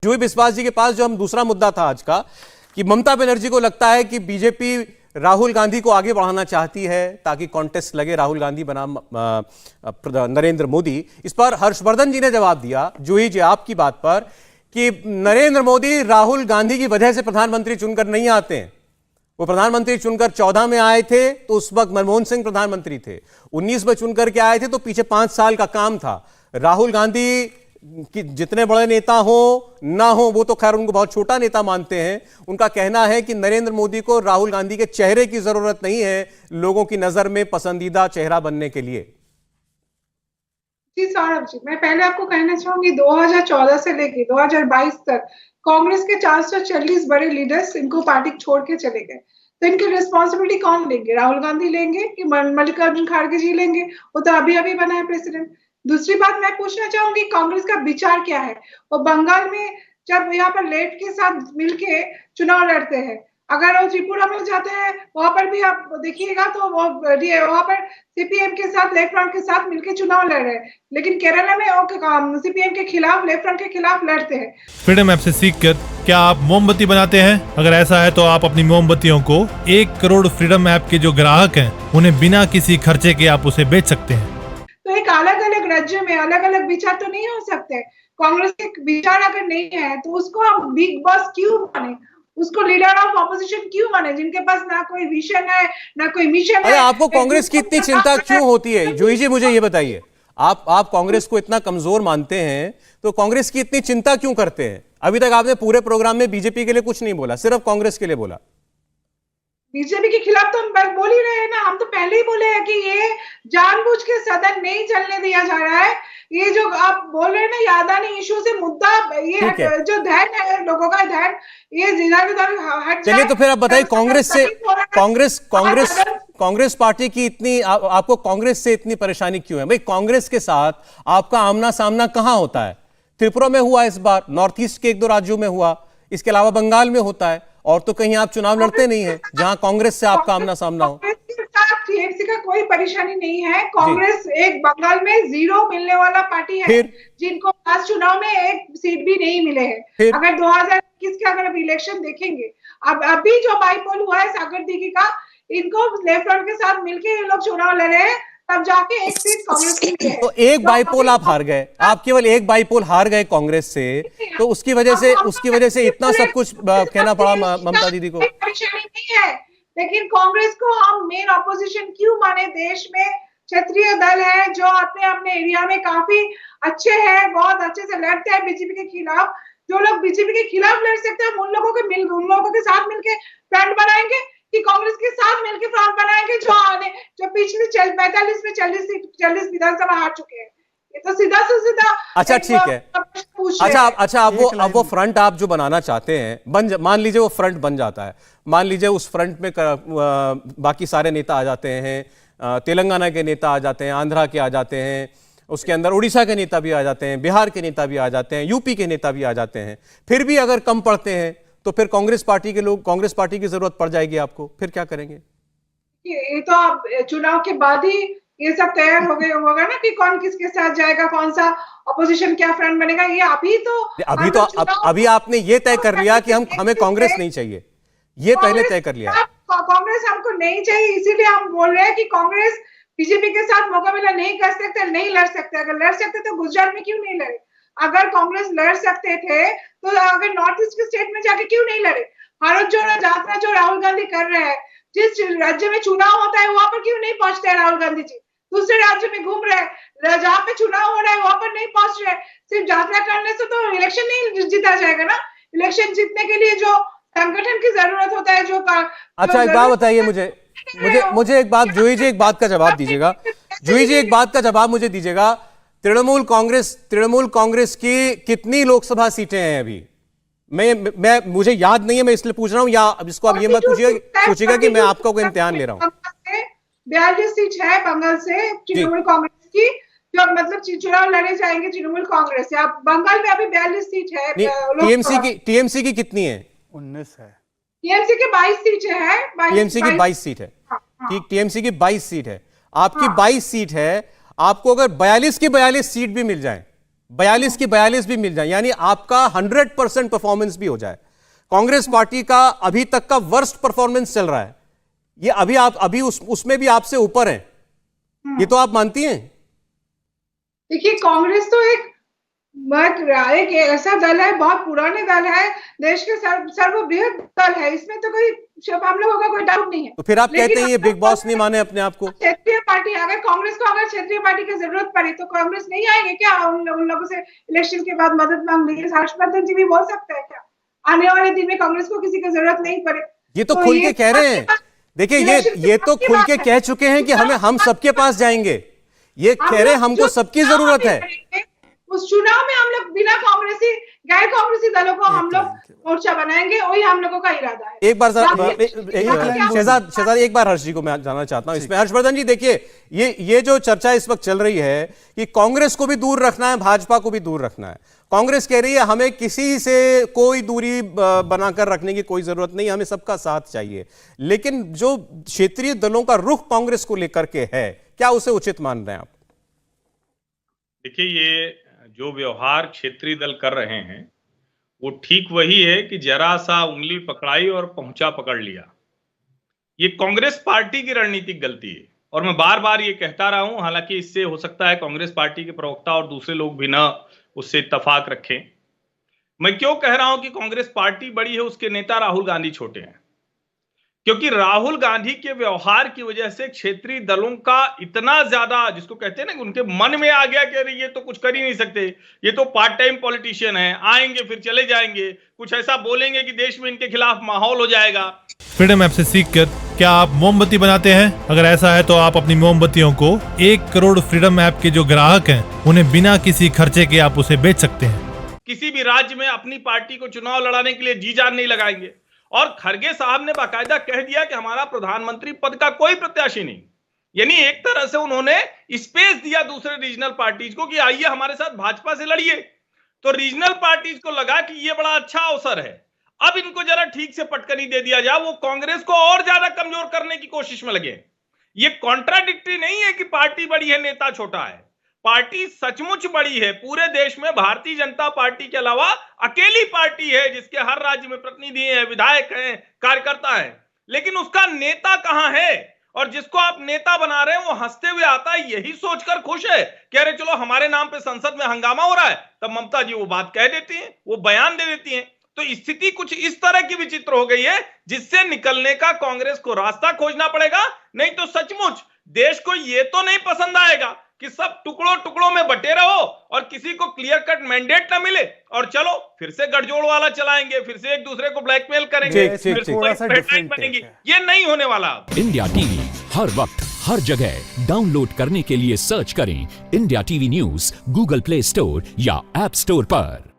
जूही बिस्वास जी के पास जो हम दूसरा मुद्दा था आज का कि ममता बनर्जी को लगता है कि बीजेपी राहुल गांधी को आगे बढ़ाना चाहती है ताकि कॉन्टेस्ट लगे राहुल गांधी बनाम नरेंद्र मोदी। इस पर हर्षवर्धन जी ने जवाब दिया जूही जी आपकी बात पर कि नरेंद्र मोदी राहुल गांधी की वजह से प्रधानमंत्री चुनकर नहीं आते हैं। वो प्रधानमंत्री चुनकर 14 में आए थे तो उस वक्त मनमोहन सिंह प्रधानमंत्री थे, 19 में चुनकर के आए थे तो पीछे 5 साल का काम था। राहुल गांधी कि जितने बड़े नेता हो ना हो, वो तो खैर उनको बहुत छोटा नेता मानते हैं। उनका कहना है कि नरेंद्र मोदी को राहुल गांधी के चेहरे की जरूरत नहीं है लोगों की नजर में पसंदीदा चेहरा बनने के लिए। जी सौरभ जी, मैं पहले आपको कहना चाहूंगी 2014 से लेके 2022 तक कांग्रेस के 440 बड़े लीडर्स इनको पार्टी छोड़ के चले गए। तो इनकी रिस्पॉन्सिबिलिटी कौन लेंगे? राहुल गांधी लेंगे कि मल्लिकार्जुन खड़गे जी लेंगे? वो तो अभी अभी बना है प्रेसिडेंट। दूसरी बात मैं पूछना चाहूंगी, कांग्रेस का विचार क्या है? वो बंगाल में जब यहाँ पर लेफ्ट के साथ मिलके चुनाव लड़ते हैं, अगर वो त्रिपुरा में जाते हैं वहां पर भी आप देखिएगा तो वो वहां पर सीपीएम के साथ लेफ्ट फ्रंट के साथ मिलकर चुनाव लड़ रहे हैं, लेकिन केरला में सीपीएम के खिलाफ लेफ्ट फ्रंट के खिलाफ लड़ते हैं। फ्रीडम ऐप से सीखकर क्या आप मोमबत्ती बनाते हैं? अगर ऐसा है तो आप अपनी मोमबत्तियों को 1 करोड़ फ्रीडम ऐप के जो ग्राहक हैं उन्हें बिना किसी खर्चे के आप उसे बेच सकते हैं। तो एक अलग अलग राज्य में अलग अलग विचार तो नहीं हो सकते। कांग्रेस के विचार अगर नहीं है तो उसको हम बिग बॉस क्यों माने, उसको लीडर ऑफ ऑपोजिशन क्यों माने, जिनके पास ना कोई विजन है ना कोई मिशन है। आपको कांग्रेस की इतनी चिंता क्यों होती है जूही जी, मुझे ये बताइए। आप कांग्रेस को इतना कमजोर मानते हैं तो कांग्रेस की इतनी चिंता क्यों करते हैं? अभी तक आपने पूरे प्रोग्राम में बीजेपी के लिए कुछ नहीं बोला, सिर्फ कांग्रेस के लिए बोला। बीजेपी के खिलाफ तो हम बोल ही रहे हैं ना, हम तो पहले ही बोले हैं कि ये जानबूझ के सदन नहीं चलने दिया जा रहा है। ये जो आप बोल रहे हैं ना यादानी इशू से मुद्दा, ये जो ध्यान है लोगों का ध्यान ये इधर हट। चलिए तो फिर आप बताइए कांग्रेस पार्टी की इतनी आपको कांग्रेस से इतनी परेशानी क्यों है? भाई कांग्रेस के साथ आपका आमना सामना कहां होता है? त्रिपुरा में हुआ, इस बार नॉर्थ ईस्ट के 1-2 राज्यों में हुआ, इसके अलावा बंगाल में होता है, और तो कहीं आप चुनाव लड़ते नहीं है जहां कांग्रेस से आपका आमना सामना हो। टीएमसी का कोई परेशानी नहीं है। कांग्रेस एक बंगाल में 0 मिलने वाला पार्टी है, जिनको लास्ट चुनाव में 1 सीट भी नहीं मिले हैं। अगर 2021 के अगर इलेक्शन देखेंगे, अब अभी जो बाईपोल हुआ है सागर दीघी का, इनको लेफ्ट फ्रंट के साथ मिलके ये लोग चुनाव लड़ रहे हैं, तब जाके 1 सीट कांग्रेस की है। तो एक बाईपोल आप हार गए, आप केवल एक बाईपोल हार गए कांग्रेस से, तो उसकी वजह से इतना सब कुछ कहना पड़ा ममता दीदी को। परेशानी नहीं है, लेकिन कांग्रेस को हम मेन ऑपोजिशन क्यों माने? देश में क्षेत्रीय दल है जो अपने अपने एरिया में काफी अच्छे हैं, बहुत अच्छे से लड़ते हैं बीजेपी के खिलाफ। जो लोग बीजेपी के खिलाफ लड़ सकते हैं उन लोगों के साथ मिलके फ्रंट बनाएंगे कि कांग्रेस के साथ मिलकर फ्रंट बनाएंगे जो पिछले 45 में 40 विधानसभा हार चुके हैं। ये तो सीधा से सीधा। अच्छा ठीक है, अच्छा अब वो फ्रंट आप जो बनाना चाहते हैं मान लीजिए वो फ्रंट बन जाता है, मान लीजिए उस फ्रंट में बाकी सारे नेता आ जाते हैं, तेलंगाना के नेता आ जाते हैं, आंध्रा के आ जाते हैं, उसके अंदर उड़ीसा के नेता भी आ जाते हैं, बिहार के नेता भी आ जाते हैं, यूपी के नेता भी आ जाते हैं, फिर भी अगर कम पड़ते हैं तो फिर कांग्रेस पार्टी के लोग, कांग्रेस पार्टी की जरूरत पड़ जाएगी आपको, फिर क्या करेंगे? ये तो आप चुनाव के बाद ही ये सब तैयार होगा ना कि कौन किसके साथ जाएगा, कौन सा ऑपोजिशन क्या फ्रंट बनेगा। ये अभी आपने ये तय कर लिया कि हमें कांग्रेस नहीं चाहिए, ये पहले तय कर लिया। कांग्रेस हमको नहीं चाहिए, इसीलिए हम बोल रहे हैं कि कांग्रेस बीजेपी के साथ मुकाबला नहीं कर सकते, नहीं लड़ सकते। अगर लड़ सकते तो गुजरात में क्यों नहीं लड़े? अगर कांग्रेस लड़ सकते थे तो अगर नॉर्थ ईस्ट के स्टेट में जाके क्यों नहीं लड़े? भारत जोड़ो यात्रा जो राहुल गांधी कर रहे हैं, जिस राज्य में चुनाव होता है वहां पर क्यों नहीं पहुंचते हैं राहुल गांधी जी? दूसरे राज्य में घूम रहे हैं, जहाँ पे चुनाव हो रहा है वहां पर नहीं पहुंच रहे। सिर्फ यात्रा करने से तो इलेक्शन नहीं जीता जाएगा ना। इलेक्शन जीतने के लिए जो संगठन की जरूरत होता है, अच्छा एक बात बताइए मुझे एक बात, जूही जी एक बात का जवाब दीजिएगा। जूही जी एक बात का जवाब मुझे दीजिएगा, तृणमूल कांग्रेस की कितनी लोकसभा सीटें हैं अभी? मैं मुझे याद नहीं है, मैं इसलिए पूछ रहा हूं, या इसको आप ये मत पूछिएगा कि मैं आपका कोई इम्तिहान ले रहा हूं। 42 सीट है बंगाल से तृणमूल कांग्रेस की, जो मतलब चुनाव लड़े जाएंगे तृणमूल कांग्रेस से। आप बंगाल में अभी 42 सीट है। टीएमसी की कितनी है? 19 है। टीएमसी के 22 सीट है। टीएमसी की 22 सीट है, ठीक, टीएमसी की 22 सीट है, आपकी 22 सीट है। आपको अगर 42 की 42 सीट भी मिल जाए 42 की 42 भी मिल जाए, यानी आपका 100% परफॉर्मेंस भी हो जाए। कांग्रेस पार्टी का अभी तक का वर्स्ट परफॉर्मेंस चल रहा है, ये अभी उसमें भी आपसे ऊपर है, ये तो आप मानती हैं? देखिए, कांग्रेस तो एक ऐसा दल है, बहुत पुराने दल है, देश के सर्वबृहत दल है, इसमें तो कोई हम लोगों का कोई डाउट नहीं है। तो फिर आप कहते हैं ये बिग बॉस नहीं माने अपने आप को? क्षेत्रीय पार्टी, अगर कांग्रेस को अगर क्षेत्रीय पार्टी की जरूरत पड़ी तो कांग्रेस नहीं आएंगे क्या उन लोगों से इलेक्शन के बाद मदद मांगने के लिए? हर्षवर्धन जी भी बोल सकते हैं क्या आने वाले दिन में कांग्रेस को किसी की जरूरत नहीं पड़े? ये तो खुल के कह रहे हैं। देखिए, ये तो खुल के कह चुके हैं कि हम सबके पास जाएंगे, ये कह रहे हैं हमको सबकी जरूरत है। उस चुनाव में हम लोग बिना कांग्रेसी, गैर कांग्रेसी दलों को हम लोग मोर्चा बनाएंगे, वही हम लोगों का इरादा है। एक बार शहजाद एक बार हर्ष जी को मैं जानना चाहता हूं इसमें। हर्षवर्धन जी, देखिए ये जो चर्चा इस वक्त चल रही है कि कांग्रेस को भी दूर रखना है, भाजपा को भी दूर रखना है। कांग्रेस कह रही है हमें किसी से कोई दूरी बनाकर रखने की कोई जरूरत नहीं, हमें सबका साथ चाहिए। लेकिन जो क्षेत्रीय दलों का रुख कांग्रेस को लेकर के है, क्या उसे उचित मान रहे हैं आप? देखिए, ये जो व्यवहार क्षेत्रीय दल कर रहे हैं वो ठीक वही है कि जरा सा उंगली पकड़ाई और पहुंचा पकड़ लिया। ये कांग्रेस पार्टी की रणनीतिक गलती है और मैं बार बार ये कहता रहा हूं, हालांकि इससे हो सकता है कांग्रेस पार्टी के प्रवक्ता और दूसरे लोग भी ना उससे इत्तेफाक रखें। मैं क्यों कह रहा हूं कि कांग्रेस पार्टी बड़ी है, उसके नेता राहुल गांधी छोटे हैं? क्योंकि राहुल गांधी के व्यवहार की वजह से क्षेत्रीय दलों का इतना ज्यादा, जिसको कहते हैं ना, उनके मन में आ गया कि ये तो कुछ कर ही नहीं सकते, ये तो पार्ट टाइम पॉलिटिशियन है, आएंगे फिर चले जाएंगे, कुछ ऐसा बोलेंगे कि देश में इनके खिलाफ माहौल हो जाएगा। फ्रीडम ऐप से सीखकर क्या आप मोमबत्ती बनाते हैं? अगर ऐसा है तो आप अपनी मोमबत्तियों को 1 करोड़ फ्रीडम ऐप के जो ग्राहक हैं उन्हें बिना किसी खर्चे के आप उसे बेच सकते हैं। किसी भी राज्य में अपनी पार्टी को चुनाव लड़ाने के लिए जी जान नहीं लगाएंगे। और खड़गे साहब ने बाकायदा कह दिया कि हमारा प्रधानमंत्री पद का कोई प्रत्याशी नहीं, यानी एक तरह से उन्होंने स्पेस दिया दूसरे रीजनल पार्टीज को कि आइए हमारे साथ भाजपा से लड़िए। तो रीजनल पार्टीज को लगा कि ये बड़ा अच्छा अवसर है, अब इनको जरा ठीक से पटकनी दे दिया जाए, वो कांग्रेस को और ज्यादा कमजोर करने की कोशिश में लगे। ये कॉन्ट्राडिक्टरी नहीं है कि पार्टी बड़ी है, नेता छोटा है। पार्टी सचमुच बड़ी है, पूरे देश में भारतीय जनता पार्टी के अलावा अकेली पार्टी है जिसके हर राज्य में प्रतिनिधि हैं, विधायक हैं, कार्यकर्ता हैं, लेकिन उसका नेता कहां है? और जिसको आप नेता बना रहे हैं वो हंसते हुए आता है, यही सोचकर खुश है कि अरे चलो हमारे नाम पे संसद में हंगामा हो रहा है, तब ममता जी वो बात कह देती हैं, वो बयान दे देती हैं। तो स्थिति कुछ इस तरह की विचित्र हो गई है जिससे निकलने का कांग्रेस को रास्ता खोजना पड़ेगा। नहीं तो सचमुच देश को ये तो नहीं पसंद आएगा कि सब टुकड़ों टुकड़ों में बटे रहो और किसी को क्लियर कट मैंडेट ना मिले और चलो फिर से गठजोड़ वाला चलाएंगे, फिर से एक दूसरे को ब्लैकमेल करेंगे, फिर से हेडलाइन बनेगी। ये नहीं होने वाला। इंडिया टीवी हर वक्त हर जगह डाउनलोड करने के लिए सर्च करें India TV news Google play store या ऐप स्टोर पर।